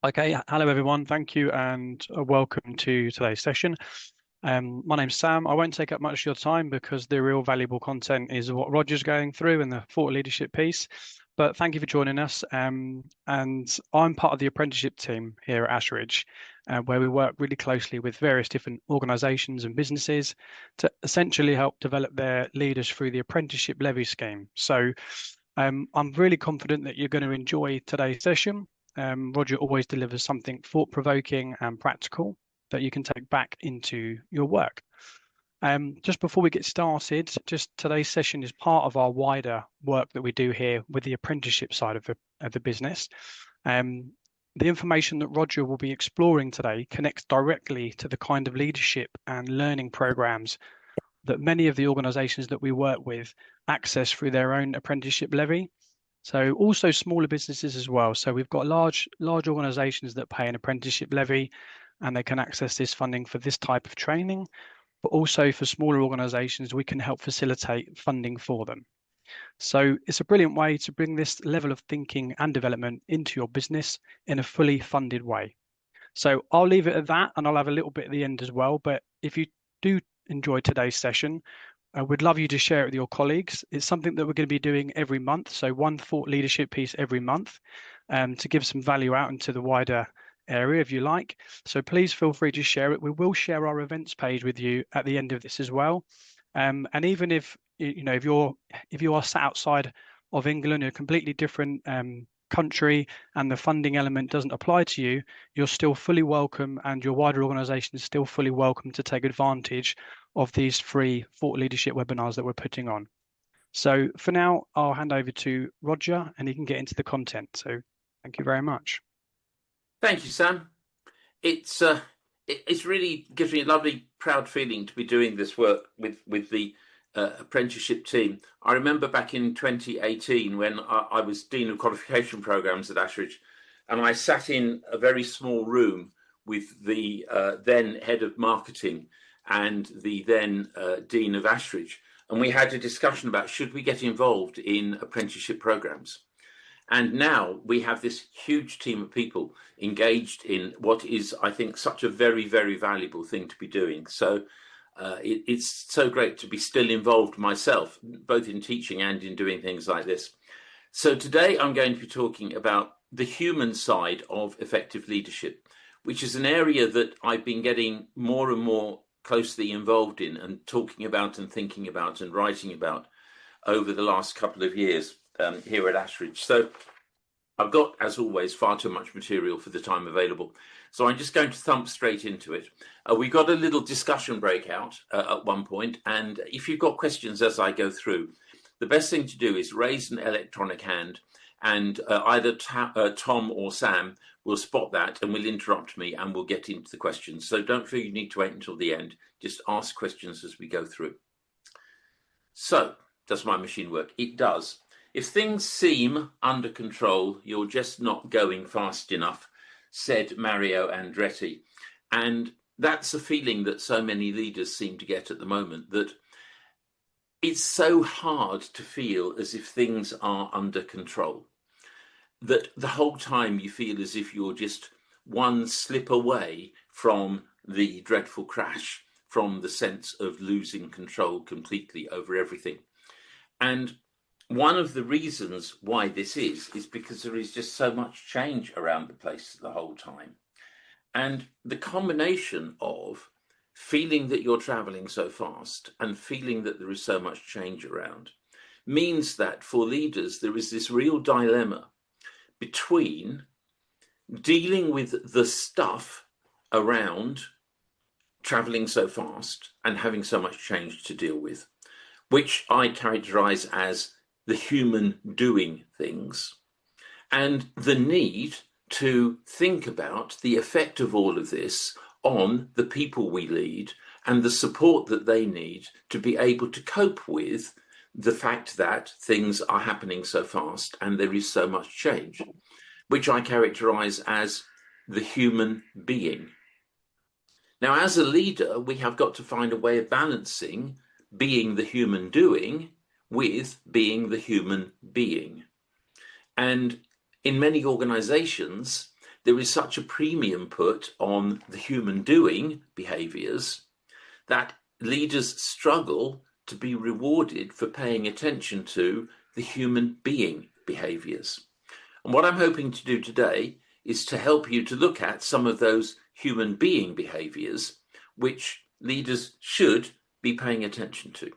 Okay, hello everyone. Thank you and welcome to today's session. My name's Sam. I won't take up much of your time because the real valuable content is what Roger's going through in the thought leadership piece. But thank you for joining us. And I'm part of the apprenticeship team here at Ashridge, where we work really closely with various different organisations and businesses to essentially help develop their leaders through the apprenticeship levy scheme. So I'm really confident that you're going to enjoy today's session. Roger always delivers something thought-provoking and practical that you can take back into your work. Just before we get started, just today's session is part of our wider work that we do here with the apprenticeship side of the business. The information that Roger will be exploring today connects directly to the kind of leadership and learning programs that many of the organisations that we work with access through their own apprenticeship levy. So also smaller businesses as well. So we've got large organisations that pay an apprenticeship levy and they can access this funding for this type of training. But also for smaller organisations, we can help facilitate funding for them. So it's a brilliant way to bring this level of thinking and development into your business in a fully funded way. So I'll leave it at that and I'll have a little bit at the end as well. But if you do enjoy today's session, we'd love you to share it with your colleagues. It's something that we're going to be doing every month. So one thought leadership piece every month to give some value out into the wider area if you like. So please feel free to share it. We will share our events page with you at the end of this as well. And even if if you are sat outside of England, a completely different country, and the funding element doesn't apply to you, you're still fully welcome, and your wider organisation is still fully welcome to take advantage of these free thought leadership webinars that we're putting on. So for now, I'll hand over to Roger and he can get into the content. So thank you very much. Thank you, Sam. It's really gives me a lovely, proud feeling to be doing this work with the apprenticeship team. I remember back in 2018 when I was Dean of Qualification Programmes at Ashridge, and I sat in a very small room with the then head of marketing and the then Dean of Ashridge, and we had a discussion about should we get involved in apprenticeship programmes. And now we have this huge team of people engaged in what is, I think, such a very, very valuable thing to be doing. So it's so great to be still involved myself, both in teaching and in doing things like this. So today I'm going to be talking about the human side of effective leadership, which is an area that I've been getting more and more closely involved in and talking about and thinking about and writing about over the last couple of years. Here at Ashridge. So I've got, as always, far too much material for the time available. So I'm just going to thump straight into it. We got a little discussion breakout at one point, and if you've got questions as I go through, the best thing to do is raise an electronic hand, and either Tom or Sam will spot that and will interrupt me and we'll get into the questions. So don't feel you need to wait until the end. Just ask questions as we go through. So, does my machine work? It does. If things seem under control, you're just not going fast enough, said Mario Andretti. And that's a feeling that so many leaders seem to get at the moment, that it's so hard to feel as if things are under control, that the whole time you feel as if you're just one slip away from the dreadful crash, from the sense of losing control completely over everything. And one of the reasons why this is because there is just so much change around the place the whole time. And the combination of feeling that you're traveling so fast and feeling that there is so much change around means that for leaders, there is this real dilemma between dealing with the stuff around traveling so fast and having so much change to deal with, which I characterize as the human doing things, and the need to think about the effect of all of this on the people we lead and the support that they need to be able to cope with the fact that things are happening so fast and there is so much change, which I characterize as the human being. Now, as a leader, we have got to find a way of balancing being the human doing with being the human being. And in many organizations, there is such a premium put on the human doing behaviors that leaders struggle to be rewarded for paying attention to the human being behaviors. And what I'm hoping to do today is to help you to look at some of those human being behaviors which leaders should be paying attention to.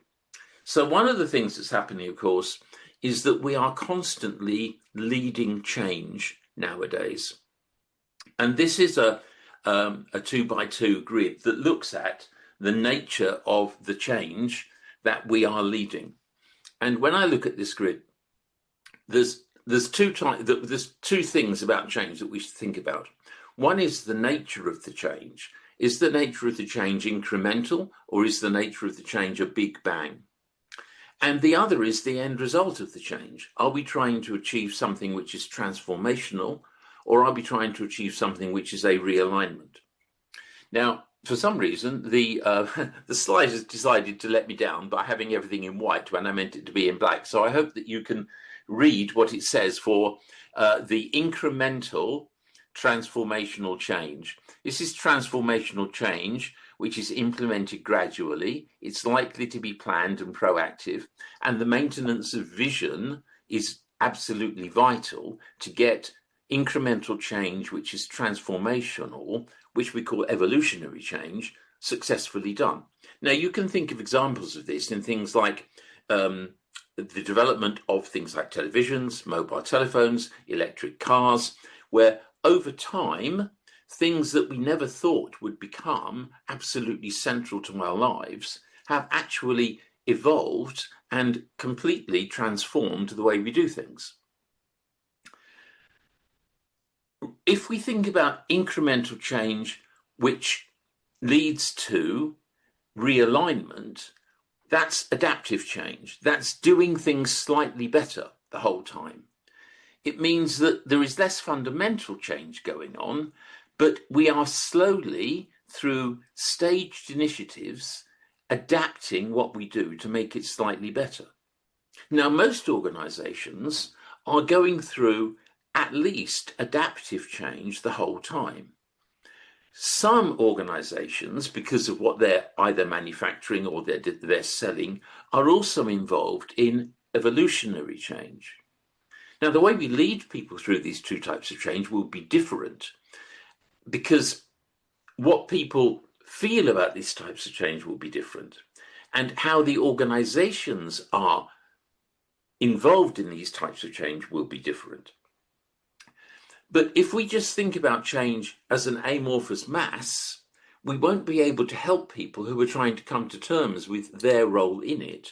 So one of the things that's happening, of course, is that we are constantly leading change nowadays. And this is a 2x2 grid that looks at the nature of the change that we are leading. And when I look at this grid, there's two things about change that we should think about. One is the nature of the change. Is the nature of the change incremental, or is the nature of the change a big bang? And the other is the end result of the change. Are we trying to achieve something which is transformational, or are we trying to achieve something which is a realignment? Now, for some reason, the slide has decided to let me down by having everything in white when I meant it to be in black. So I hope that you can read what it says for the incremental transformational change. This is transformational change which is implemented gradually. It's likely to be planned and proactive, and the maintenance of vision is absolutely vital to get incremental change which is transformational, which we call evolutionary change, successfully done. Now, you can think of examples of this in things like the development of things like televisions, mobile telephones, electric cars, where over time, things that we never thought would become absolutely central to our lives have actually evolved and completely transformed the way we do things. If we think about incremental change which leads to realignment, that's adaptive change. That's doing things slightly better the whole time. It means that there is less fundamental change going on, but we are slowly, through staged initiatives, adapting what we do to make it slightly better. Now, most organizations are going through at least adaptive change the whole time. Some organizations, because of what they're either manufacturing or they're selling, are also involved in evolutionary change. Now, the way we lead people through these two types of change will be different, because what people feel about these types of change will be different, and how the organizations are involved in these types of change will be different. But if we just think about change as an amorphous mass, we won't be able to help people who are trying to come to terms with their role in it,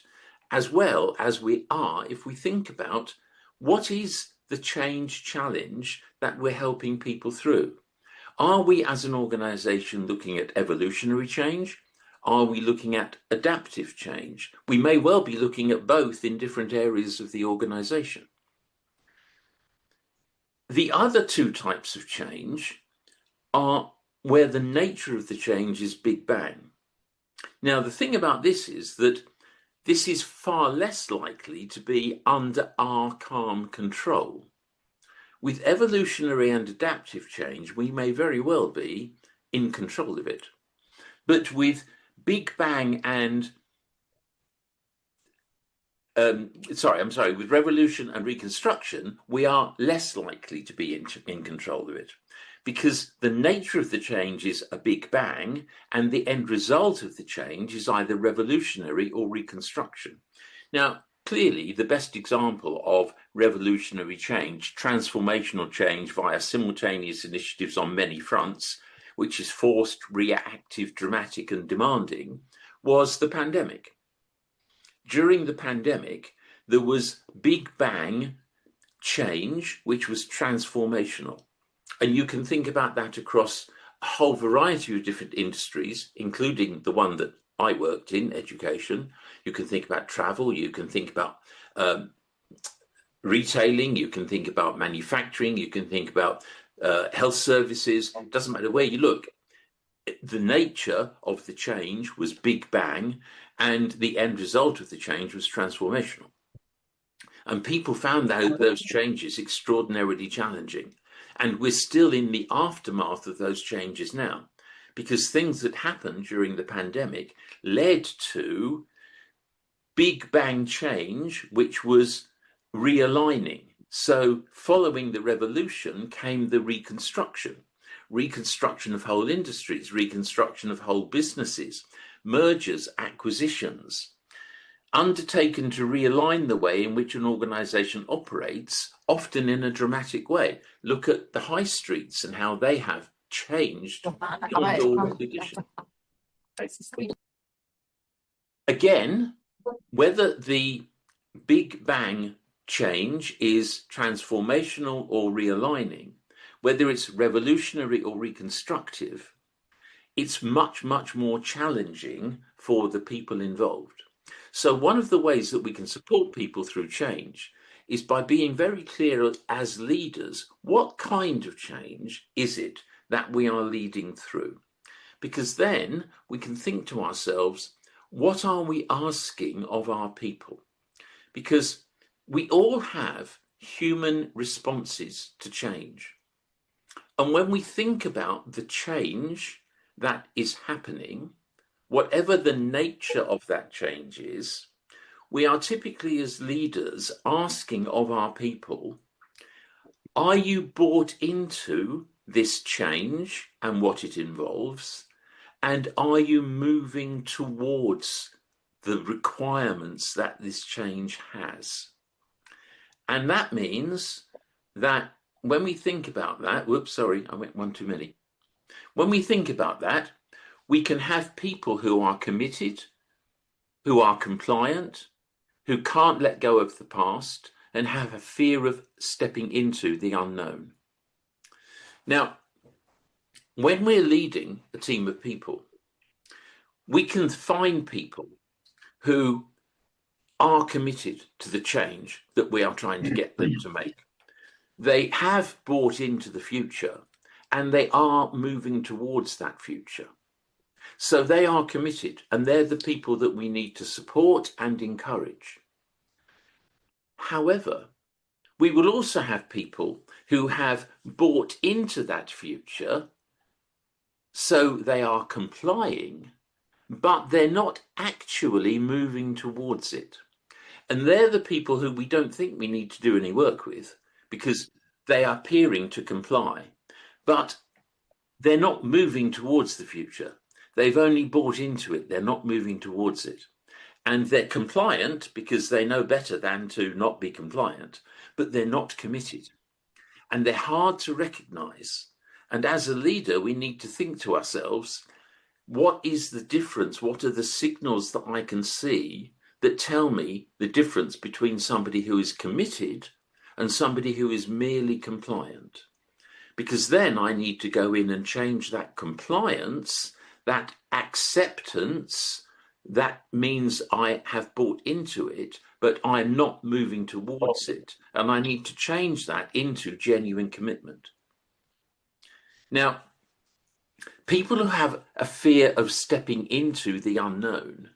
as well as we are if we think about what is the change challenge that we're helping people through. Are we as an organization looking at evolutionary change? Are we looking at adaptive change? We may well be looking at both in different areas of the organization. The other two types of change are where the nature of the change is big bang. Now, the thing about this is that this is far less likely to be under our calm control. With evolutionary and adaptive change, we may very well be in control of it. But with big bang and with revolution and reconstruction, we are less likely to be in control of it, because the nature of the change is a big bang, and the end result of the change is either revolutionary or reconstruction. Now, clearly, the best example of revolutionary change, transformational change via simultaneous initiatives on many fronts, which is forced, reactive, dramatic, and demanding, was the pandemic. During the pandemic, there was big bang change, which was transformational. And you can think about that across a whole variety of different industries, including the one that I worked in, education. You can think about travel, you can think about retailing, you can think about manufacturing, you can think about health services. It doesn't matter where you look. The nature of the change was big bang, and the end result of the change was transformational. And people found those changes extraordinarily challenging. And we're still in the aftermath of those changes now, because things that happened during the pandemic led to big bang change, which was realigning. So following the revolution came the reconstruction of whole industries, reconstruction of whole businesses, mergers, acquisitions, undertaken to realign the way in which an organization operates, often in a dramatic way. Look at the high streets and how they have changed beyond all recognition. Again, whether the Big Bang change is transformational or realigning, whether it's revolutionary or reconstructive, it's much, much more challenging for the people involved. So one of the ways that we can support people through change is by being very clear as leaders, what kind of change is it that we are leading through? Because then we can think to ourselves, what are we asking of our people? Because we all have human responses to change. And when we think about the change that is happening, whatever the nature of that change is, we are typically as leaders asking of our people, are you bought into this change and what it involves? And are you moving towards the requirements that this change has? And that means that when we think about that, whoops, sorry, I went one too many. When we think about that, we can have people who are committed, who are compliant, who can't let go of the past and have a fear of stepping into the unknown. Now, when we're leading a team of people, we can find people who are committed to the change that we are trying to get them to make. They have bought into the future and they are moving towards that future. So they are committed and they're the people that we need to support and encourage. However, we will also have people who have bought into that future, so they are complying, but they're not actually moving towards it. And they're the people who we don't think we need to do any work with because they are appearing to comply, but they're not moving towards the future. They've only bought into it. They're not moving towards it. And they're compliant because they know better than to not be compliant, but they're not committed. And they're hard to recognize. And as a leader, we need to think to ourselves, what is the difference? What are the signals that I can see that tell me the difference between somebody who is committed and somebody who is merely compliant? Because then I need to go in and change that compliance, that acceptance. That means I have bought into it, but I'm not moving towards it. And I need to change that into genuine commitment. Now, people who have a fear of stepping into the unknown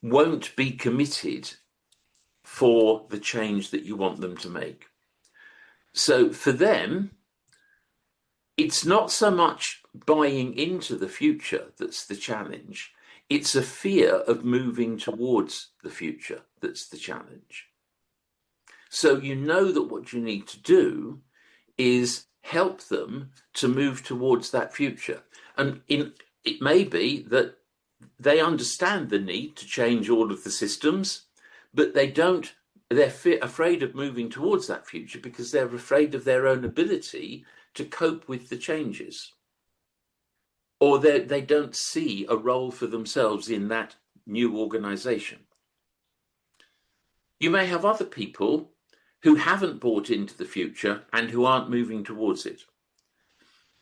won't be committed for the change that you want them to make. So for them, it's not so much buying into the future that's the challenge. It's a fear of moving towards the future that's the challenge. So you know that what you need to do is help them to move towards that future. And it may be that they understand the need to change all of the systems, but they're afraid of moving towards that future because they're afraid of their own ability to cope with the changes. Or they don't see a role for themselves in that new organization. You may have other people who haven't bought into the future and who aren't moving towards it.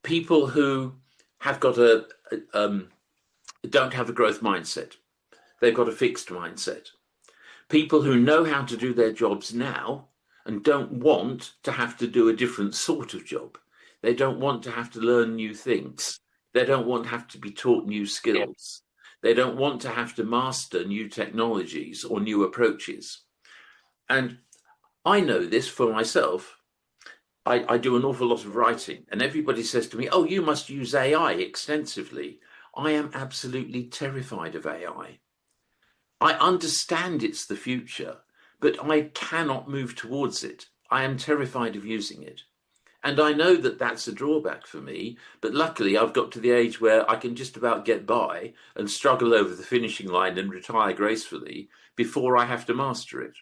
People who have got don't have a growth mindset. They've got a fixed mindset. People who know how to do their jobs now and don't want to have to do a different sort of job. They don't want to have to learn new things. They don't want to have to be taught new skills. They don't want to have to master new technologies or new approaches. And I know this for myself. I do an awful lot of writing, and everybody says to me, "Oh, you must use AI extensively." I am absolutely terrified of AI. I understand it's the future, but I cannot move towards it. I am terrified of using it. And I know that that's a drawback for me, but luckily I've got to the age where I can just about get by and struggle over the finishing line and retire gracefully before I have to master it.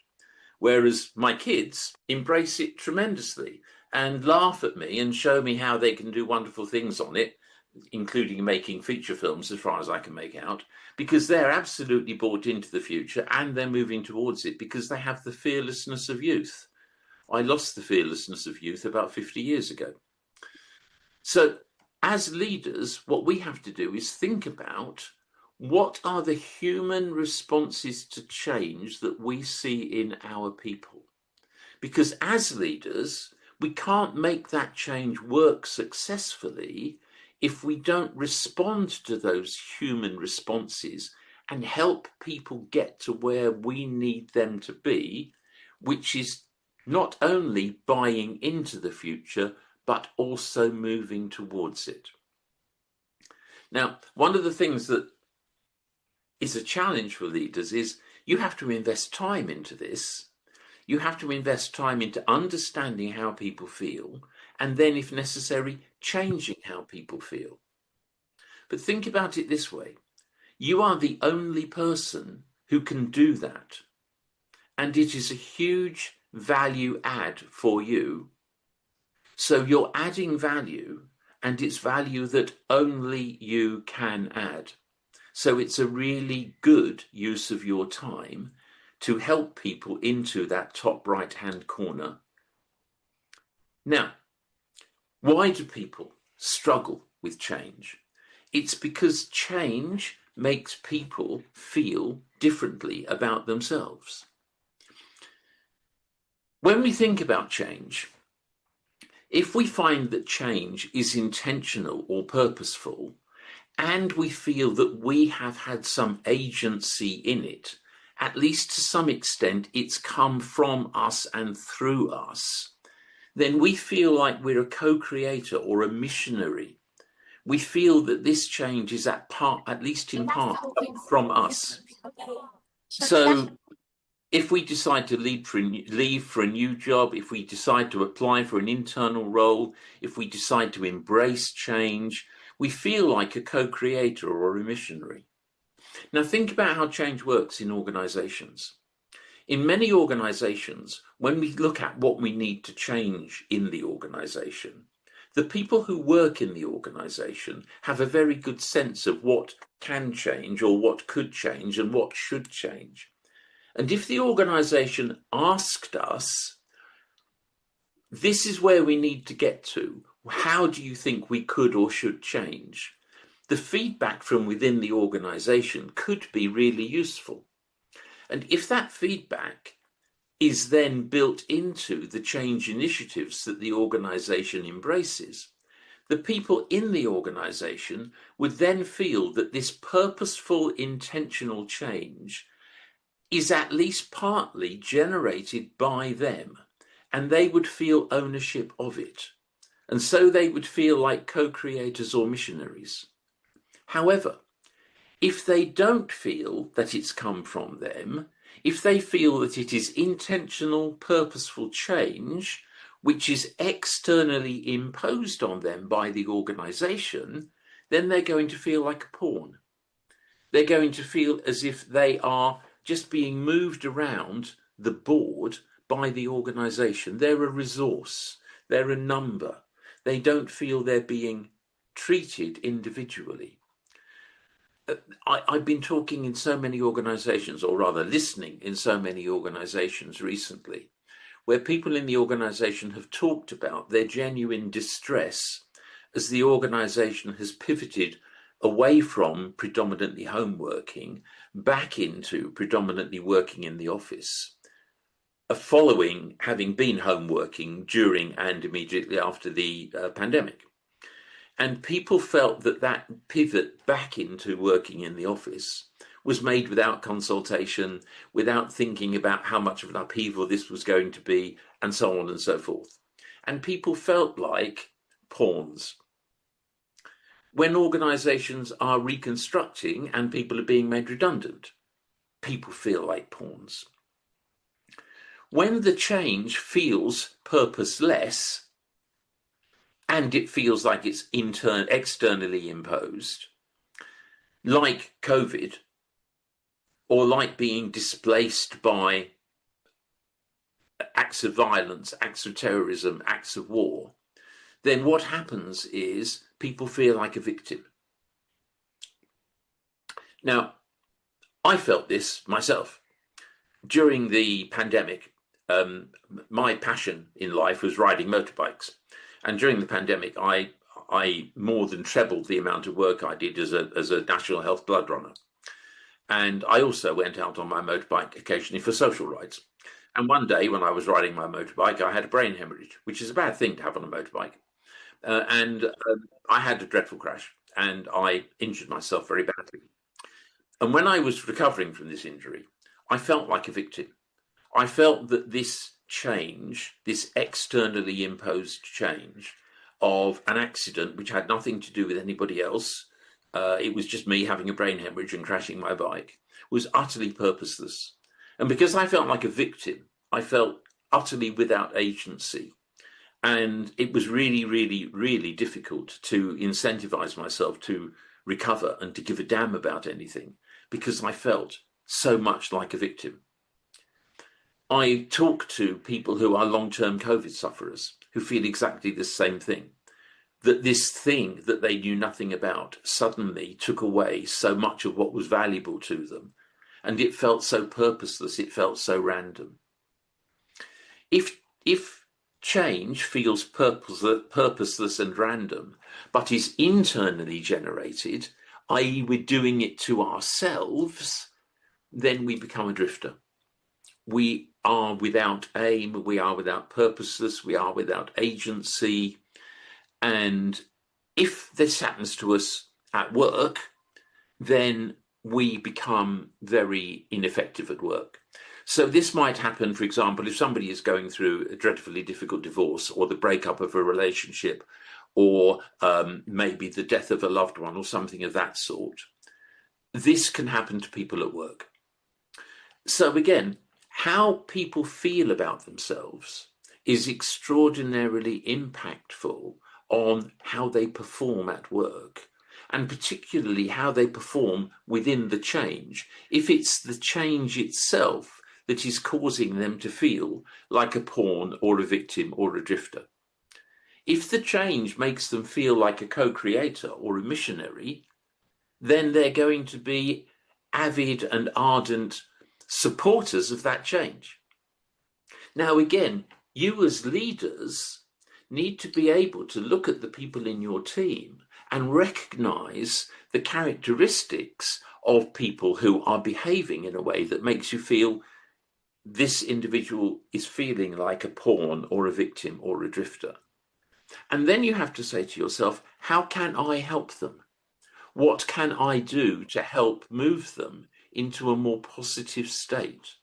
Whereas my kids embrace it tremendously and laugh at me and show me how they can do wonderful things on it, including making feature films as far as I can make out, because they're absolutely bought into the future and they're moving towards it because they have the fearlessness of youth. I lost the fearlessness of youth about 50 years ago. So as leaders, what we have to do is think about what are the human responses to change that we see in our people. Because as leaders, we can't make that change work successfully if we don't respond to those human responses and help people get to where we need them to be, which is not only buying into the future, but also moving towards it. Now, one of the things that is a challenge for leaders is you have to invest time into this. You have to invest time into understanding how people feel, and then, if necessary, changing how people feel. But think about it this way. You are the only person who can do that. And it is a huge value add for you. So you're adding value, and it's value that only you can add. So it's a really good use of your time to help people into that top right-hand corner. Now, why do people struggle with change? It's because change makes people feel differently about themselves. When we think about change, if we find that change is intentional or purposeful, and we feel that we have had some agency in it, at least to some extent it's come from us and through us, then we feel like we're a co-creator or a missionary. We feel that this change is at least in part, from us. So if we decide to leave for a new job, if we decide to apply for an internal role, if we decide to embrace change, we feel like a co-creator or a missionary. Now think about how change works in organizations. In many organizations, when we look at what we need to change in the organization, the people who work in the organization have a very good sense of what can change or what could change and what should change. And if the organization asked us, this is where we need to get to, how do you think we could or should change? The feedback from within the organization could be really useful. And if that feedback is then built into the change initiatives that the organization embraces, the people in the organization would then feel that this purposeful, intentional change is at least partly generated by them, and they would feel ownership of it. And so they would feel like co-creators or missionaries. However, if they don't feel that it's come from them, if they feel that it is intentional, purposeful change, which is externally imposed on them by the organization, then they're going to feel like a pawn. They're going to feel as if they are just being moved around the board by the organization. They're a resource. They're a number. They don't feel they're being treated individually. I've been talking in so many organizations, or rather listening in so many organizations recently, where people in the organization have talked about their genuine distress as the organization has pivoted away from predominantly home working back into predominantly working in the office, following having been home working during and immediately after the pandemic. And people felt that that pivot back into working in the office was made without consultation, without thinking about how much of an upheaval this was going to be, and so on and so forth. and people felt like pawns. When organizations are reconstructing and people are being made redundant, people feel like pawns. When the change feels purposeless and it feels like it's externally imposed, like COVID, or like being displaced by acts of violence, acts of terrorism, acts of war, then what happens is people feel like a victim. Now, I felt this myself. During the pandemic, my passion in life was riding motorbikes. And during the pandemic, I more than trebled the amount of work I did as a national health blood runner. And I also went out on my motorbike occasionally for social rides. And one day when I was riding my motorbike, I had a brain hemorrhage, which is a bad thing to have on a motorbike. I had a dreadful crash and I injured myself very badly. And when I was recovering from this injury, I felt like a victim. I felt that this change, this externally imposed change of an accident which had nothing to do with anybody else, it was just me having a brain hemorrhage and crashing my bike, was utterly purposeless. And because I felt like a victim, I felt utterly without agency. And it was really, really, really difficult to incentivize myself to recover and to give a damn about anything because I felt so much like a victim. I talk to people who are long-term COVID sufferers who feel exactly the same thing, that this thing that they knew nothing about suddenly took away so much of what was valuable to them, and it felt so purposeless, it felt so random. If change feels purposeless and random, but is internally generated, i.e. we're doing it to ourselves, then we become a drifter. We are without aim, we are without purposeless, we are without agency. And if this happens to us at work, then we become very ineffective at work. So this might happen, for example, if somebody is going through a dreadfully difficult divorce or the breakup of a relationship or maybe the death of a loved one or something of that sort. This can happen to people at work. So again, how people feel about themselves is extraordinarily impactful on how they perform at work, and particularly how they perform within the change. If it's the change itself that is causing them to feel like a pawn or a victim or a drifter. If the change makes them feel like a co-creator or a missionary, then they're going to be avid and ardent supporters of that change. Now, again, you as leaders need to be able to look at the people in your team and recognize the characteristics of people who are behaving in a way that makes you feel this individual is feeling like a pawn or a victim or a drifter. And then you have to say to yourself, how can I help them? What can I do to help move them into a more positive state?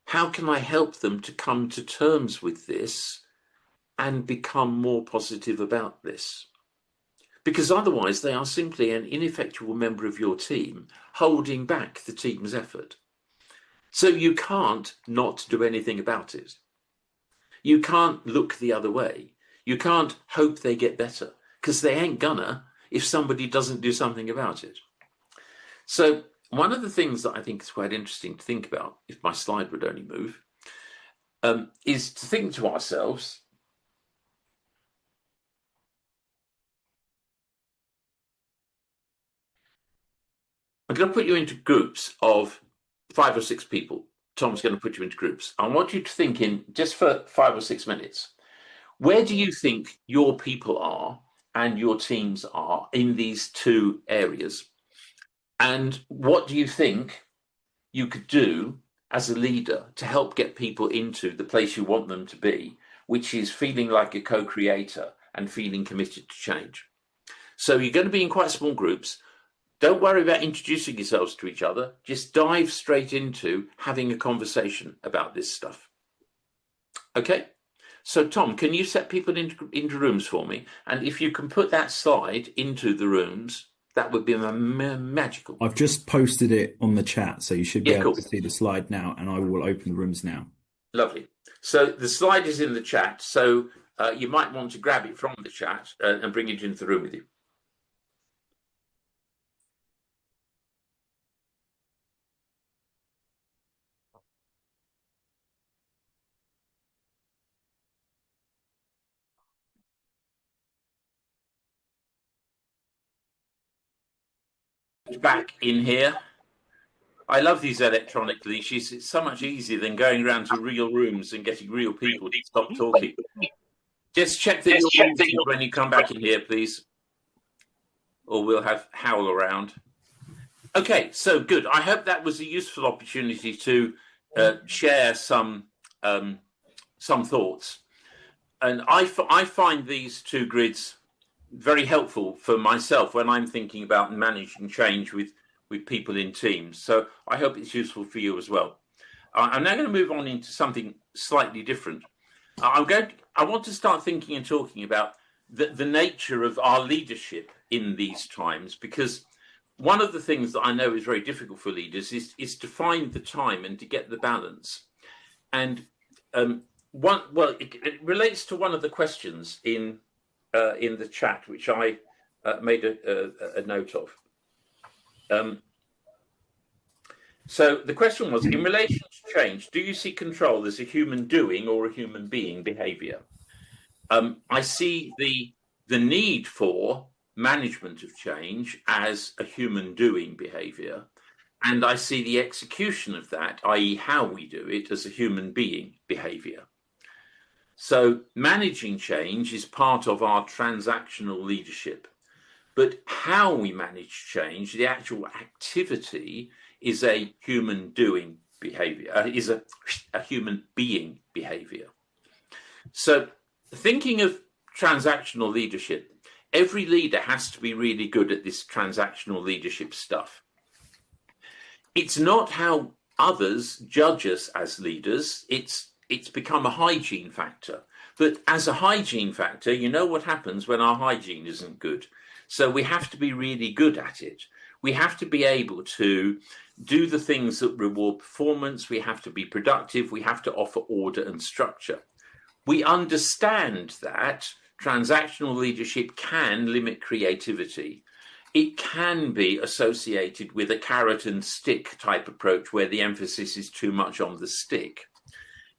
How can I help them to come to terms with this and become more positive about this? Because otherwise they are simply an ineffectual member of your team holding back the team's effort. So you can't not do anything about it. You can't look the other way. You can't hope they get better, because they ain't gonna if somebody doesn't do something about it. So one of the things that I think is quite interesting to think about, if my slide would only move, is to think to ourselves, I'm going to put you into groups of 5 or 6 people. Tom's going to put you into groups. I want you to think in, just for 5 or 6 minutes, where do you think your people are and your teams are in these 2 areas? And what do you think you could do as a leader to help get people into the place you want them to be, which is feeling like a co-creator and feeling committed to change? So you're going to be in quite small groups. Don't worry about introducing yourselves to each other. Just dive straight into having a conversation about this stuff. Okay? So, Tom, can you set people into rooms for me? And if you can put that slide into the rooms, that would be magical. I've just posted it on the chat, so you should be Yeah, able cool. to see the slide now, and I will open the rooms now. Lovely. So the slide is in the chat, so you might want to grab it from the chat and bring it into the room with you. Back in here. I love these electronic leashes. It's so much easier than going around to real rooms and getting real people to stop talking. Just check that you're muted when you come back in here, please. Or we'll have howl around. Okay, so good. I hope that was a useful opportunity to share some thoughts. And I find these two grids very helpful for myself when I'm thinking about managing change with people in teams. So I hope it's useful for you as well. I'm now going to move on into something slightly different. I want to start thinking and talking about the nature of our leadership in these times, because one of the things that I know is very difficult for leaders is to find the time and to get the balance. And it relates to one of the questions in the chat, which I made a note of. So the question was, in relation to change, do you see control as a human doing or a human being behavior? I see the need for management of change as a human doing behavior, and I see the execution of that, i.e. how we do it, as a human being behavior. So managing change is part of our transactional leadership, but how we manage change, the actual activity, is a human doing behavior, is a human being behavior. So thinking of transactional leadership, every leader has to be really good at this transactional leadership stuff. It's not how others judge us as leaders. It's become a hygiene factor. But as a hygiene factor, you know what happens when our hygiene isn't good. So we have to be really good at it. We have to be able to do the things that reward performance. We have to be productive. We have to offer order and structure. We understand that transactional leadership can limit creativity. It can be associated with a carrot and stick type approach where the emphasis is too much on the stick.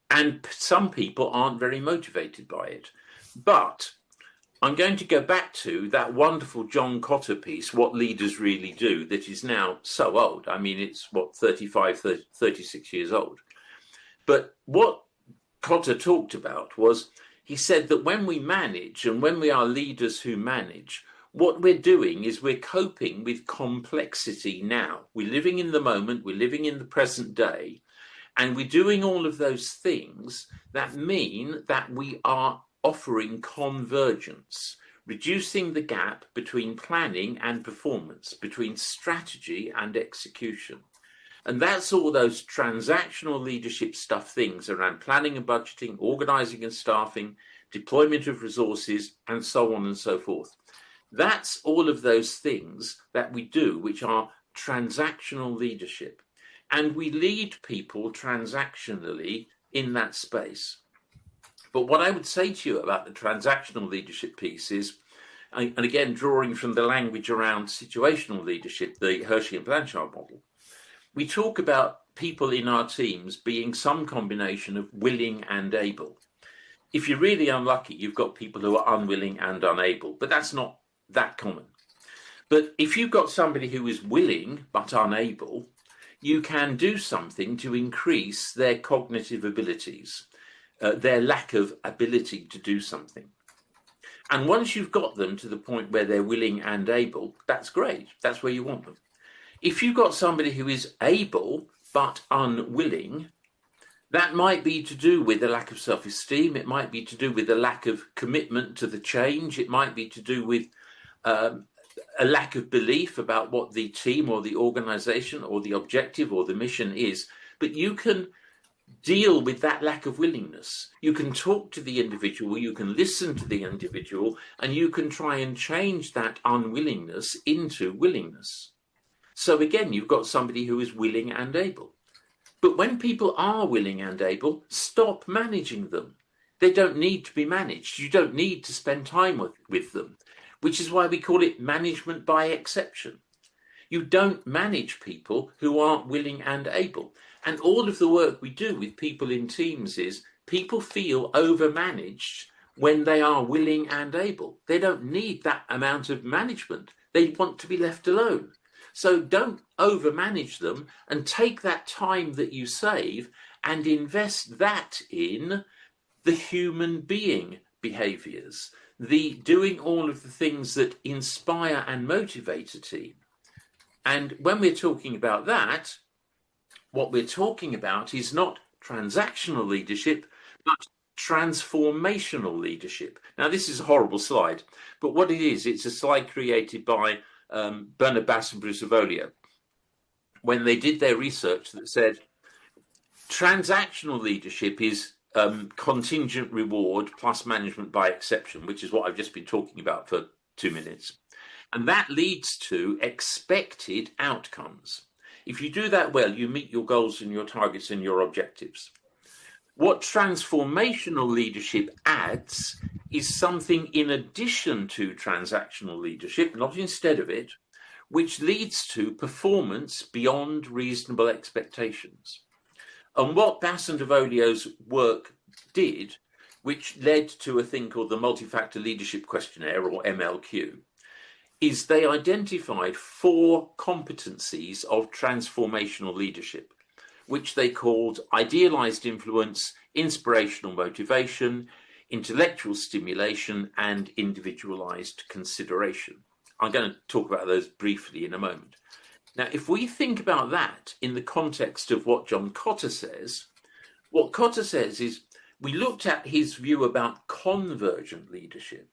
And some people aren't very motivated by it. But I'm going to go back to that wonderful John Cotter piece, What Leaders Really Do, that is now so old. I mean, it's 36 years old. But what Cotter talked about was, he said that when we manage and when we are leaders who manage, what we're doing is we're coping with complexity now. We're living in the moment, we're living in the present day, and we're doing all of those things that mean that we are offering convergence, reducing the gap between planning and performance, between strategy and execution. And that's all those transactional leadership stuff things around planning and budgeting, organizing and staffing, deployment of resources, and so on and so forth. That's all of those things that we do, which are transactional leadership. And we lead people transactionally in that space. But what I would say to you about the transactional leadership piece is, and again, drawing from the language around situational leadership, the Hershey and Blanchard model, we talk about people in our teams being some combination of willing and able. If you're really unlucky, you've got people who are unwilling and unable, but that's not that common. But if you've got somebody who is willing but unable, you can do something to increase their cognitive abilities, their lack of ability to do something. And once you've got them to the point where they're willing and able, that's great. That's where you want them. If you've got somebody who is able but unwilling, that might be to do with a lack of self-esteem. It might be to do with a lack of commitment to the change. It might be to do with a lack of belief about what the team or the organization or the objective or the mission is. But you can deal with that lack of willingness. You can talk to the individual, you can listen to the individual, and you can try and change that unwillingness into willingness. So again, you've got somebody who is willing and able. But when people are willing and able, stop managing them. They don't need to be managed. You don't need to spend time with them, which is why we call it management by exception. You don't manage people who aren't willing and able. And all of the work we do with people in teams is people feel overmanaged when they are willing and able. They don't need that amount of management. They want to be left alone. So don't overmanage them, and take that time that you save and invest that in the human being behaviors, the doing all of the things that inspire and motivate a team. And when we're talking about that, what we're talking about is not transactional leadership, but transformational leadership. Now, this is a horrible slide, but what it is, it's a slide created by Bernard Bass and Bruce Avolio when they did their research that said transactional leadership is contingent reward plus management by exception, which is what I've just been talking about for 2 minutes. And that leads to expected outcomes. If you do that well, you meet your goals and your targets and your objectives. What transformational leadership adds is something in addition to transactional leadership, not instead of it, which leads to performance beyond reasonable expectations. And what Bass and Avolio's work did, which led to a thing called the Multi-Factor Leadership Questionnaire, or MLQ, is they identified 4 competencies of transformational leadership, which they called idealized influence, inspirational motivation, intellectual stimulation, and individualized consideration. I'm going to talk about those briefly in a moment. Now, if we think about that in the context of what John Cotter says, what Cotter says is, we looked at his view about convergent leadership.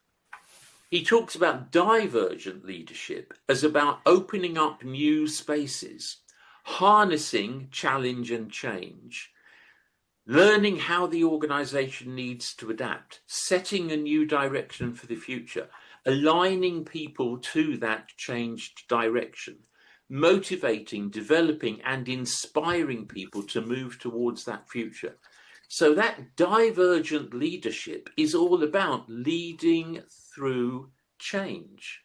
He talks about divergent leadership as about opening up new spaces, harnessing challenge and change, learning how the organization needs to adapt, setting a new direction for the future, aligning people to that changed direction, motivating, developing, and inspiring people to move towards that future. So that divergent leadership is all about leading through change.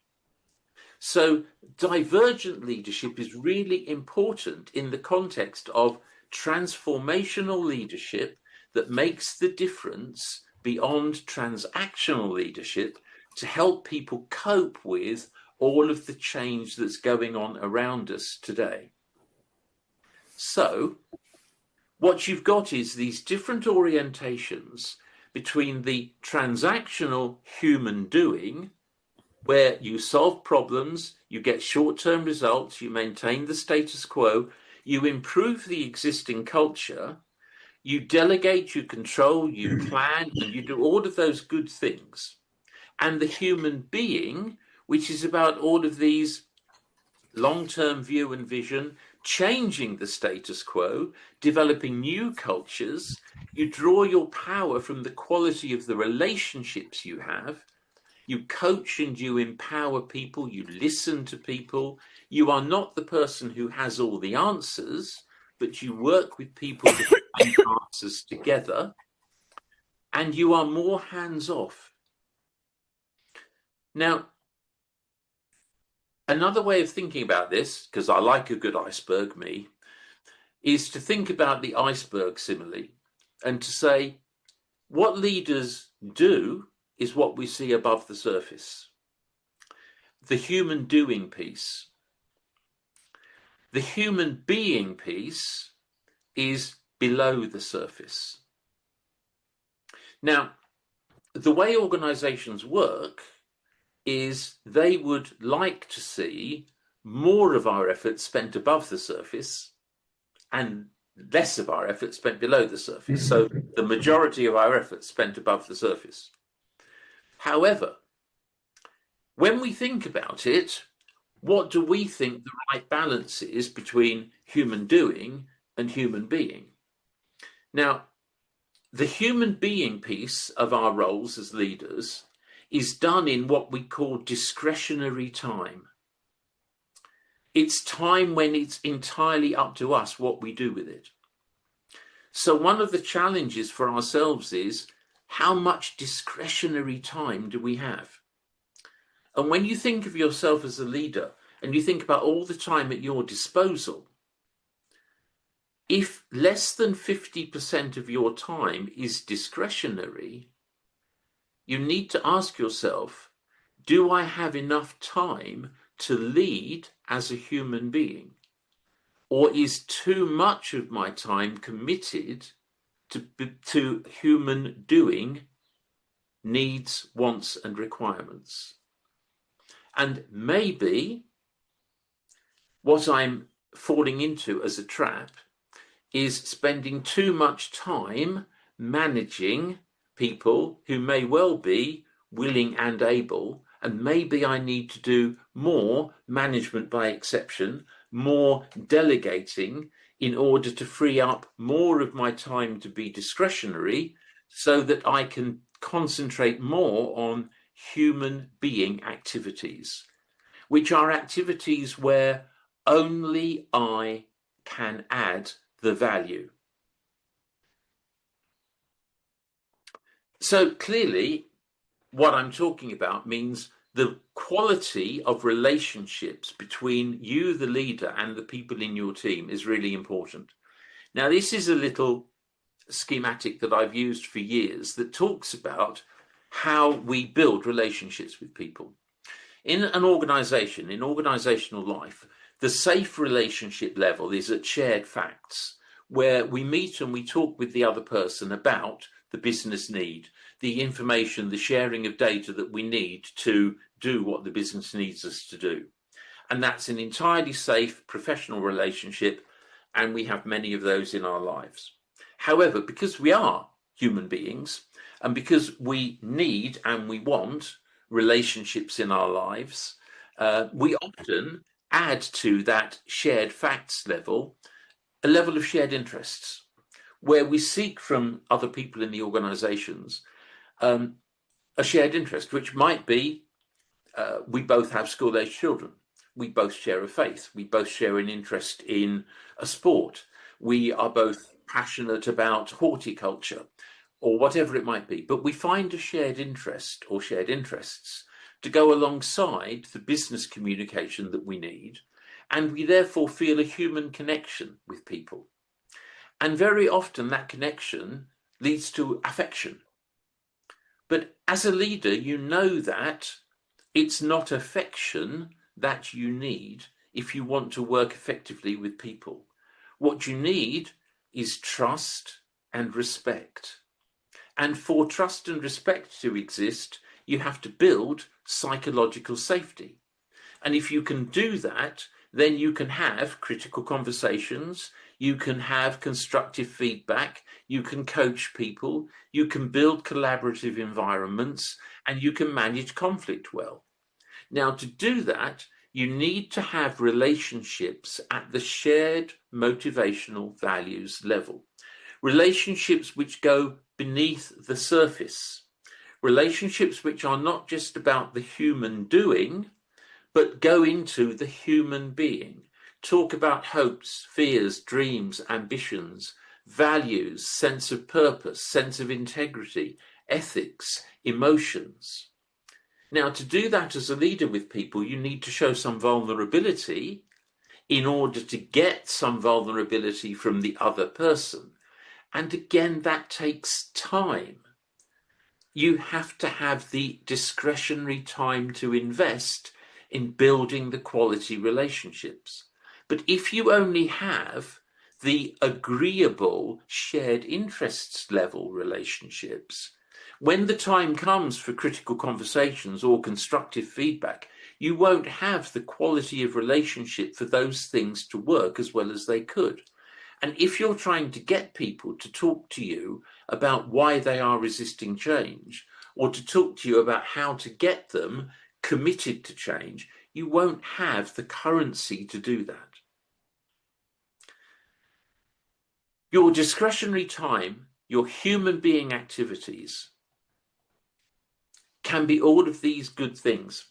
So divergent leadership is really important in the context of transformational leadership that makes the difference beyond transactional leadership to help people cope with all of the change that's going on around us today. So what you've got is these different orientations between the transactional human doing, where you solve problems, you get short-term results, you maintain the status quo, you improve the existing culture, you delegate, you control, you plan, and you do all of those good things. And the human being, which is about all of these long-term view and vision, changing the status quo, developing new cultures. You draw your power from the quality of the relationships you have. You coach and you empower people. You listen to people. You are not the person who has all the answers, but you work with people to find answers together. And you are more hands-off. Now, another way of thinking about this, because I like a good iceberg, is to think about the iceberg simile and to say what leaders do is what we see above the surface. The human doing piece. The human being piece is below the surface. Now, the way organizations work is they would like to see more of our effort spent above the surface and less of our effort spent below the surface. So the majority of our effort spent above the surface. However, when we think about it, what do we think the right balance is between human doing and human being? Now, the human being piece of our roles as leaders is done in what we call discretionary time. It's time when it's entirely up to us what we do with it. So one of the challenges for ourselves is, how much discretionary time do we have? And when you think of yourself as a leader and you think about all the time at your disposal, if less than 50% of your time is discretionary, you need to ask yourself, do I have enough time to lead as a human being? Or is too much of my time committed to human doing, needs, wants, and requirements? And maybe what I'm falling into as a trap is spending too much time managing people who may well be willing and able, and maybe I need to do more management by exception, more delegating, in order to free up more of my time to be discretionary, so that I can concentrate more on human being activities, which are activities where only I can add the value. So clearly, what I'm talking about means the quality of relationships between you, the leader, and the people in your team is really important. Now, this is a little schematic that I've used for years that talks about how we build relationships with people. In an organization, in organizational life, the safe relationship level is at shared facts, where we meet and we talk with the other person about the business need, the information, the sharing of data that we need to do what the business needs us to do. And that's an entirely safe professional relationship, and we have many of those in our lives. However, because we are human beings, and because we need and we want relationships in our lives, we often add to that shared facts level a level of shared interests, where we seek from other people in the organizations a shared interest, which might be we both have school-aged children, we both share a faith, we both share an interest in a sport, we are both passionate about horticulture, or whatever it might be, but we find a shared interest or shared interests to go alongside the business communication that we need, and we therefore feel a human connection with people. And very often that connection leads to affection. But as a leader, you know that it's not affection that you need if you want to work effectively with people. What you need is trust and respect. And for trust and respect to exist, you have to build psychological safety. And if you can do that, then you can have critical conversations, you can have constructive feedback, you can coach people, you can build collaborative environments, and you can manage conflict well. Now, to do that, you need to have relationships at the shared motivational values level. Relationships which go beneath the surface. Relationships which are not just about the human doing, but go into the human being. Talk about hopes, fears, dreams, ambitions, values, sense of purpose, sense of integrity, ethics, emotions. Now, to do that as a leader with people, you need to show some vulnerability in order to get some vulnerability from the other person. And again, that takes time. You have to have the discretionary time to invest in building the quality relationships. But if you only have the agreeable shared interests level relationships, when the time comes for critical conversations or constructive feedback, you won't have the quality of relationship for those things to work as well as they could. And if you're trying to get people to talk to you about why they are resisting change, or to talk to you about how to get them committed to change, you won't have the currency to do that. Your discretionary time, your human being activities, can be all of these good things.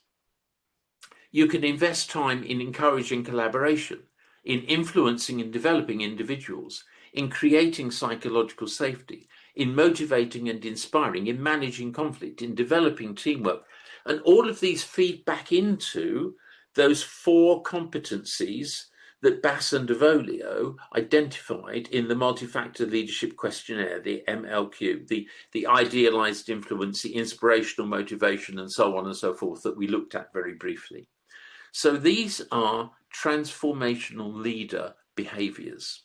You can invest time in encouraging collaboration, in influencing and developing individuals, in creating psychological safety, in motivating and inspiring, in managing conflict, in developing teamwork. And all of these feed back into those 4 competencies that Bass and Avolio identified in the multi-factor leadership questionnaire, the MLQ, the idealized influence, the inspirational motivation, and so on and so forth, that we looked at very briefly. So these are transformational leader behaviors.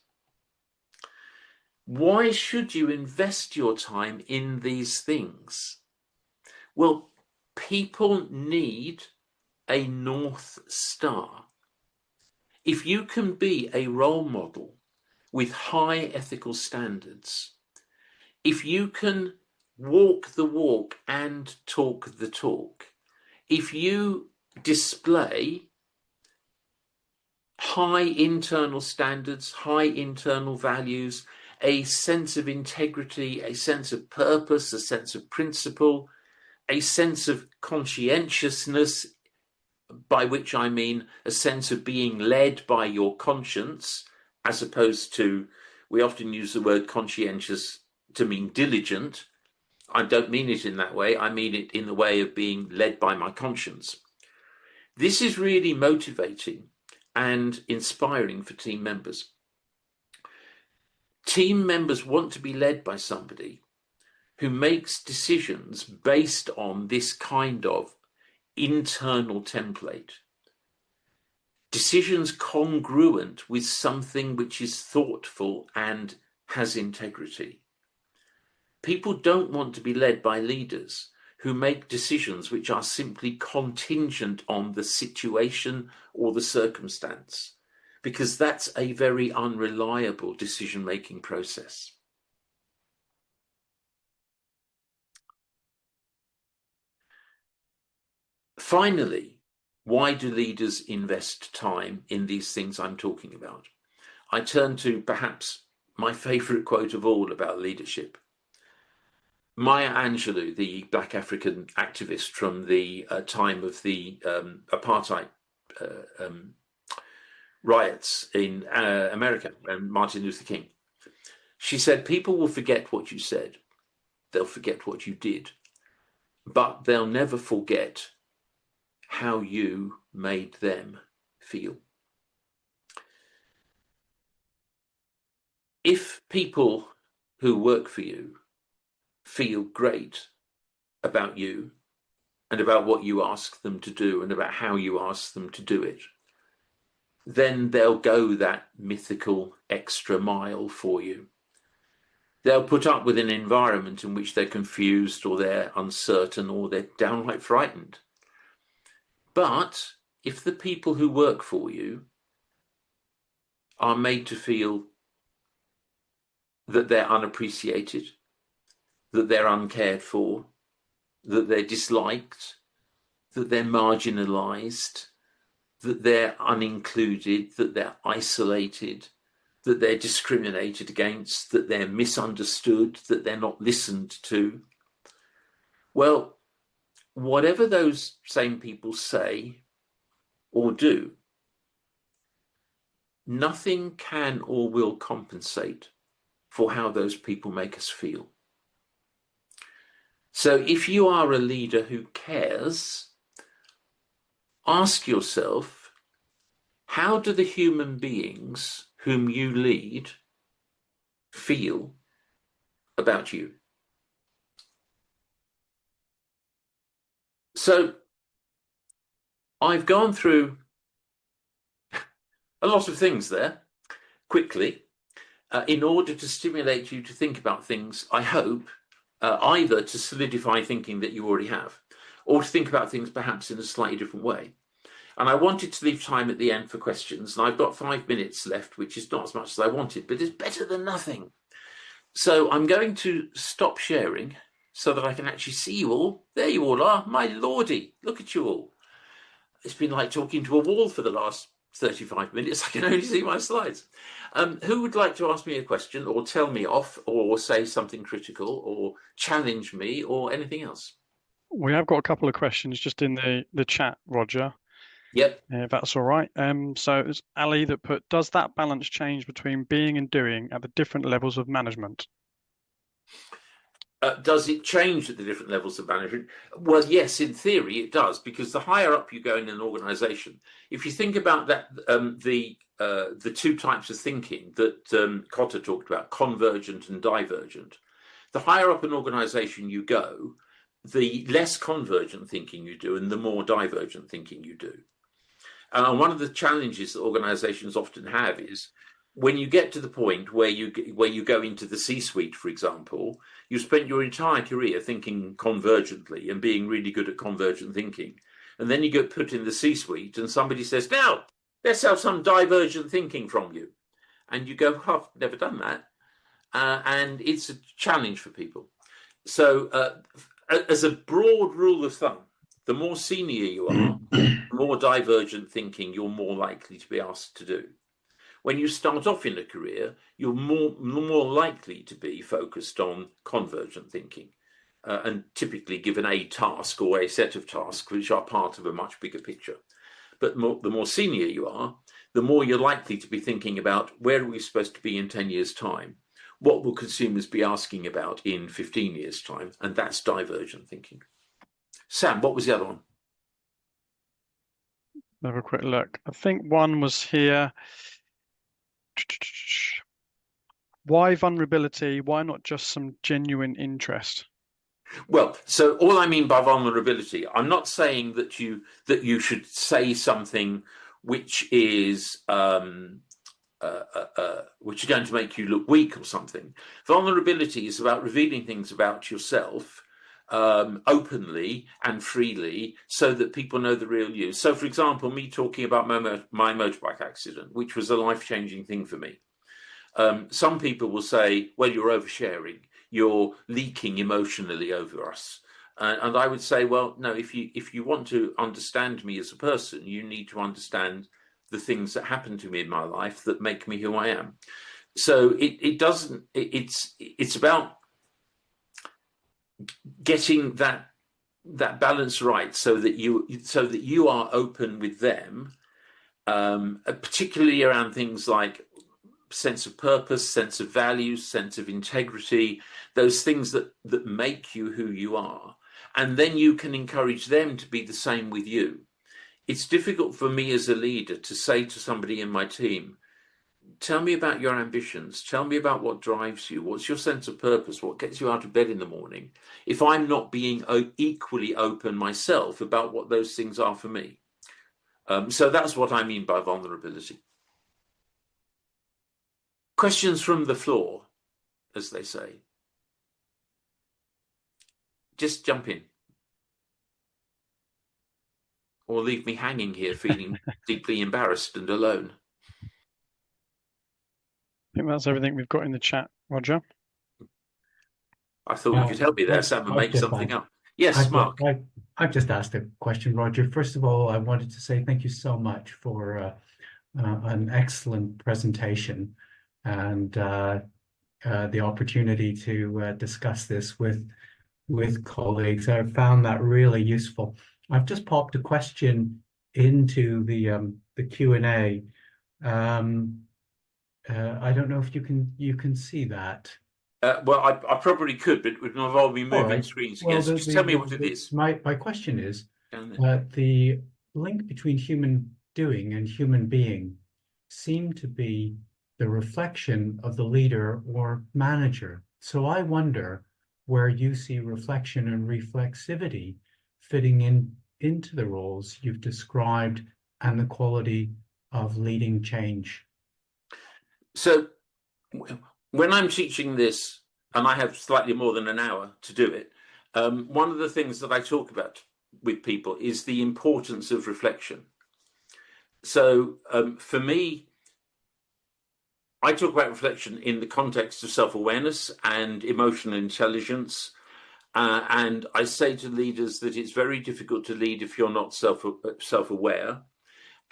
Why should you invest your time in these things? Well, people need a North Star. If you can be a role model with high ethical standards, if you can walk the walk and talk the talk, if you display high internal standards, high internal values, a sense of integrity, a sense of purpose, a sense of principle, a sense of conscientiousness, by which I mean a sense of being led by your conscience, as opposed to, we often use the word conscientious to mean diligent. I don't mean it in that way. I mean it in the way of being led by my conscience. This is really motivating and inspiring for team members. Team members want to be led by somebody who makes decisions based on this kind of internal template. Decisions congruent with something which is thoughtful and has integrity. People don't want to be led by leaders who make decisions which are simply contingent on the situation or the circumstance, because that's a very unreliable decision-making process. Finally, why do leaders invest time in these things I'm talking about? I turn to perhaps my favorite quote of all about leadership. Maya Angelou, the Black African activist from the time of the apartheid riots in America and Martin Luther King, she said, people will forget what you said, they'll forget what you did, but they'll never forget how you made them feel. If people who work for you feel great about you and about what you ask them to do and about how you ask them to do it, then they'll go that mythical extra mile for you. They'll put up with an environment in which they're confused or they're uncertain or they're downright frightened. But if the people who work for you are made to feel that they're unappreciated, that they're uncared for, that they're disliked, that they're marginalized, that they're unincluded, that they're isolated, that they're discriminated against, that they're misunderstood, that they're not listened to, well, whatever those same people say or do, nothing can or will compensate for how those people make us feel. So if you are a leader who cares, ask yourself, how do the human beings whom you lead feel about you? So I've gone through a lot of things there quickly in order to stimulate you to think about things, I hope, either to solidify thinking that you already have, or to think about things perhaps in a slightly different way. And I wanted to leave time at the end for questions, and I've got 5 minutes left, which is not as much as I wanted, but it's better than nothing. So I'm going to stop sharing so that I can actually see you all. There you all are, my lordy, look at you all. It's been like talking to a wall for the last 35 minutes, I can only see my slides. Who would like to ask me a question or tell me off or say something critical or challenge me or anything else? We have got a couple of questions just in the chat, Roger, Yep. if that's all right. So it's Ali that put, does that balance change between being and doing at the different levels of management? Does it change at the different levels of management? Well, yes, in theory it does, because the higher up you go in an organization, if you think about that, the two types of thinking that Cotter talked about, convergent and divergent, the higher up an organization you go, the less convergent thinking you do and the more divergent thinking you do. And one of the challenges that organizations often have is when you get to the point where you go into the C-suite, for example, you spent your entire career thinking convergently and being really good at convergent thinking. And then you get put in the C-suite and somebody says, now, let's have some divergent thinking from you. And you go, oh, I've never done that. And it's a challenge for people. So as a broad rule of thumb, the more senior you are, the more divergent thinking you're more likely to be asked to do. When you start off in a career, you're more likely to be focused on convergent thinking and typically given a task or a set of tasks which are part of a much bigger picture. But the more senior you are, the more you're likely to be thinking about where are we supposed to be in 10 years' time? What will consumers be asking about in 15 years' time? And that's divergent thinking. Sam, what was the other one? Have a quick look. I think one was here. Why vulnerability? Why not just some genuine interest? Well, so all I mean by vulnerability, I'm not saying that you should say something which is which is going to make you look weak or something. Vulnerability is about revealing things about yourself openly and freely so that people know the real you. So, for example, me talking about my motorbike accident, which was a life-changing thing for me. Some people will say, well, you're oversharing, you're leaking emotionally over us. And I would say, well, no, if you want to understand me as a person, you need to understand the things that happen to me in my life that make me who I am. So it's about getting that balance right so that you are open with them, particularly around things like sense of purpose, sense of values, sense of integrity, those things that make you who you are. And then you can encourage them to be the same with you. It's difficult for me as a leader to say to somebody in my team, tell me about your ambitions, tell me about what drives you, what's your sense of purpose, what gets you out of bed in the morning, if I'm not being equally open myself about what those things are for me. So that's what I mean by vulnerability. Questions from the floor, as they say. Just jump in. Or leave me hanging here feeling deeply embarrassed and alone. I think that's everything we've got in the chat, Roger. I thought you could help me there, Sam, and make something up. Yes, Mark. I've just asked a question, Roger. First of all, I wanted to say thank you so much for an excellent presentation and the opportunity to discuss this with colleagues. I found that really useful. I've just popped a question into the Q&A. I don't know if you can see that. Well, I probably could, but it would involve me moving screens again. So just tell me what it is. My question is the link between human doing and human being seem to be the reflection of the leader or manager. So I wonder where you see reflection and reflexivity fitting into the roles you've described and the quality of leading change. So when I'm teaching this, and I have slightly more than an hour to do it, one of the things that I talk about with people is the importance of reflection. So for me, I talk about reflection in the context of self-awareness and emotional intelligence. And I say to leaders that it's very difficult to lead if you're not self-aware.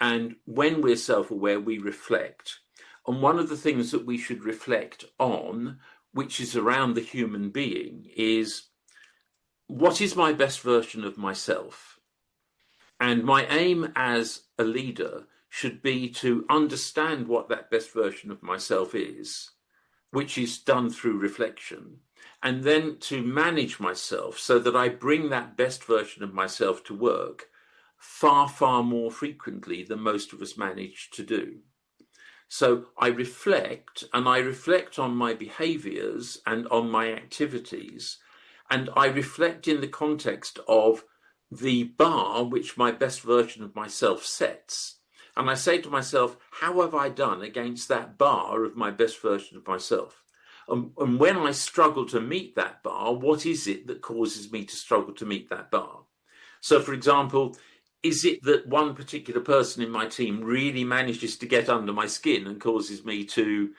And when we're self-aware, we reflect. And one of the things that we should reflect on, which is around the human being, is what is my best version of myself? And my aim as a leader should be to understand what that best version of myself is, which is done through reflection, and then to manage myself so that I bring that best version of myself to work far, far more frequently than most of us manage to do. So I reflect, and I reflect on my behaviors and on my activities, and I reflect in the context of the bar which my best version of myself sets. And I say to myself, how have I done against that bar of my best version of myself? And when I struggle to meet that bar, what is it that causes me to struggle to meet that bar? So, for example, is it that one particular person in my team really manages to get under my skin and causes me to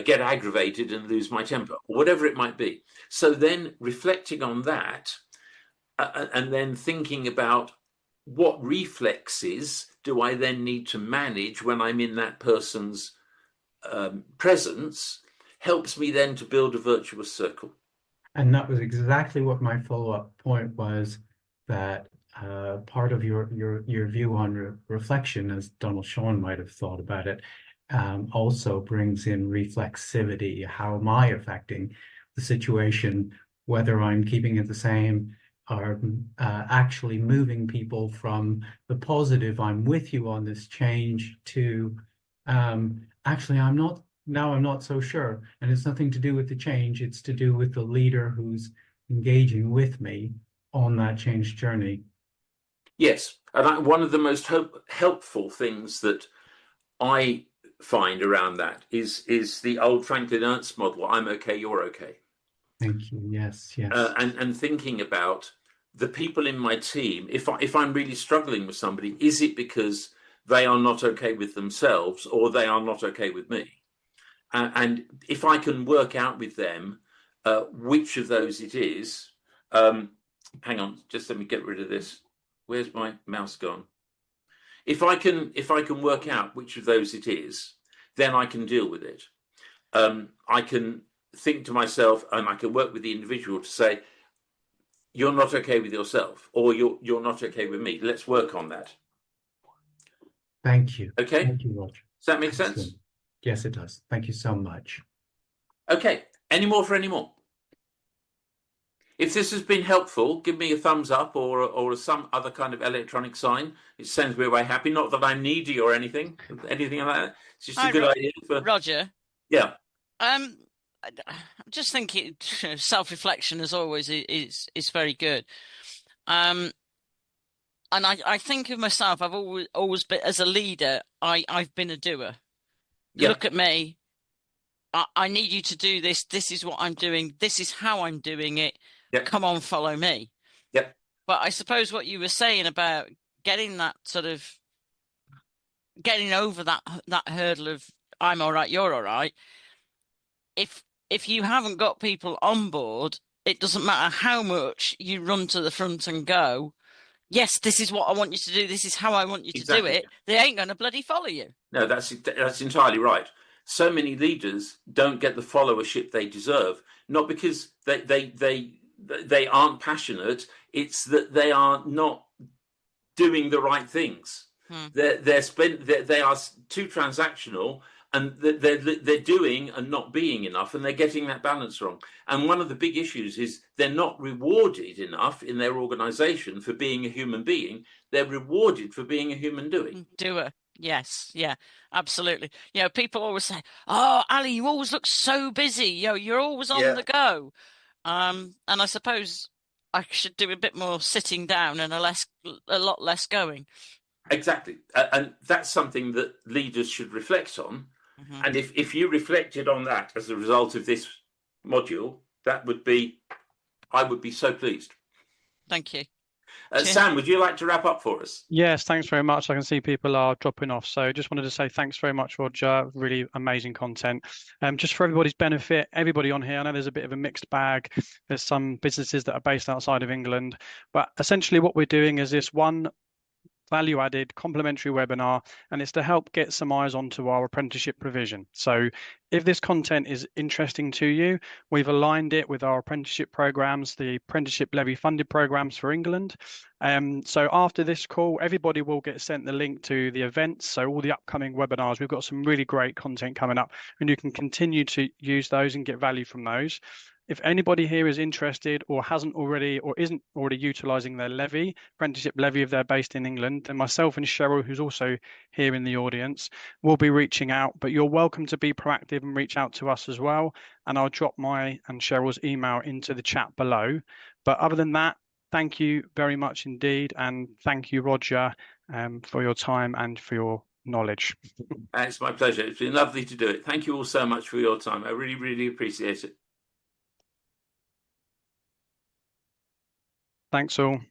get aggravated and lose my temper, or whatever it might be? So then reflecting on that and then thinking about what reflexes do I then need to manage when I'm in that person's presence helps me then to build a virtuous circle. And that was exactly what my follow-up point was, that part of your view on reflection, as Donald Shawn might have thought about it, also brings in reflexivity. How am I affecting the situation, whether I'm keeping it the same or actually moving people from the positive, I'm with you on this change, to actually I'm not so sure. And it's nothing to do with the change, it's to do with the leader who's engaging with me on that change journey. Yes, and one of the most helpful things that I find around that is the old Franklin Ernst model, I'm okay, you're okay. Thank you, yes. And thinking about the people in my team, if I'm really struggling with somebody, is it because they are not okay with themselves or they are not okay with me? And if I can work out with them which of those it is, hang on, just let me get rid of this. Where's my mouse gone? If I can work out which of those it is, then I can deal with it. I can think to myself, and I can work with the individual to say, you're not okay with yourself, or you're not okay with me. Let's work on that. Thank you. Okay. Thank you, Roger. Does that make Excellent. sense? Yes, it does. Thank you so much. Okay. Any more for any more? If this has been helpful, give me a thumbs up or some other kind of electronic sign. It sends me away happy. Not that I'm needy or anything like that. It's just a good idea for Roger. Yeah. I'm just thinking, self-reflection as always is very good. And I think of myself, I've always been, as a leader, I've been a doer. Yeah. Look at me. I need you to do this. This is what I'm doing. This is how I'm doing it. Yep. Come on, follow me. Yep. But I suppose what you were saying about getting that sort of getting over that hurdle of I'm all right, you're all right. If you haven't got people on board, it doesn't matter how much you run to the front and go, yes, this is what I want you to do. This is how I want you to do it. They ain't going to bloody follow you. No, that's entirely right. So many leaders don't get the followership they deserve, not because they aren't passionate. It's that they are not doing the right things. They are too transactional, and they're doing and not being enough, and they're getting that balance wrong. And one of the big issues is they're not rewarded enough in their organization for being a human being. They're rewarded for being a human doer. Yes, yeah, absolutely. You know, people always say, "Oh, Ali, you always look so busy. You're always on the go." And I suppose I should do a bit more sitting down and a lot less going. Exactly, and that's something that leaders should reflect on. Mm-hmm. And if you reflected on that as a result of this module, I would be so pleased. Thank you. Sam, would you like to wrap up for us? Yes, thanks very much. I can see people are dropping off. So just wanted to say thanks very much, Roger. Really amazing content. Just for everybody's benefit, everybody on here, I know there's a bit of a mixed bag. There's some businesses that are based outside of England. But essentially what we're doing is this one value-added complimentary webinar, and it's to help get some eyes onto our apprenticeship provision. So if this content is interesting to you, we've aligned it with our apprenticeship programs, the apprenticeship levy funded programs for England. So after this call, everybody will get sent the link to the events. So all the upcoming webinars, we've got some really great content coming up, and you can continue to use those and get value from those. If anybody here is interested or hasn't already or isn't already utilising their levy, apprenticeship levy, if they're based in England, then myself and Cheryl, who's also here in the audience, will be reaching out. But you're welcome to be proactive and reach out to us as well. And I'll drop my and Cheryl's email into the chat below. But other than that, thank you very much indeed. And thank you, Roger, for your time and for your knowledge. It's my pleasure. It's been lovely to do it. Thank you all so much for your time. I really, really appreciate it. Thanks all.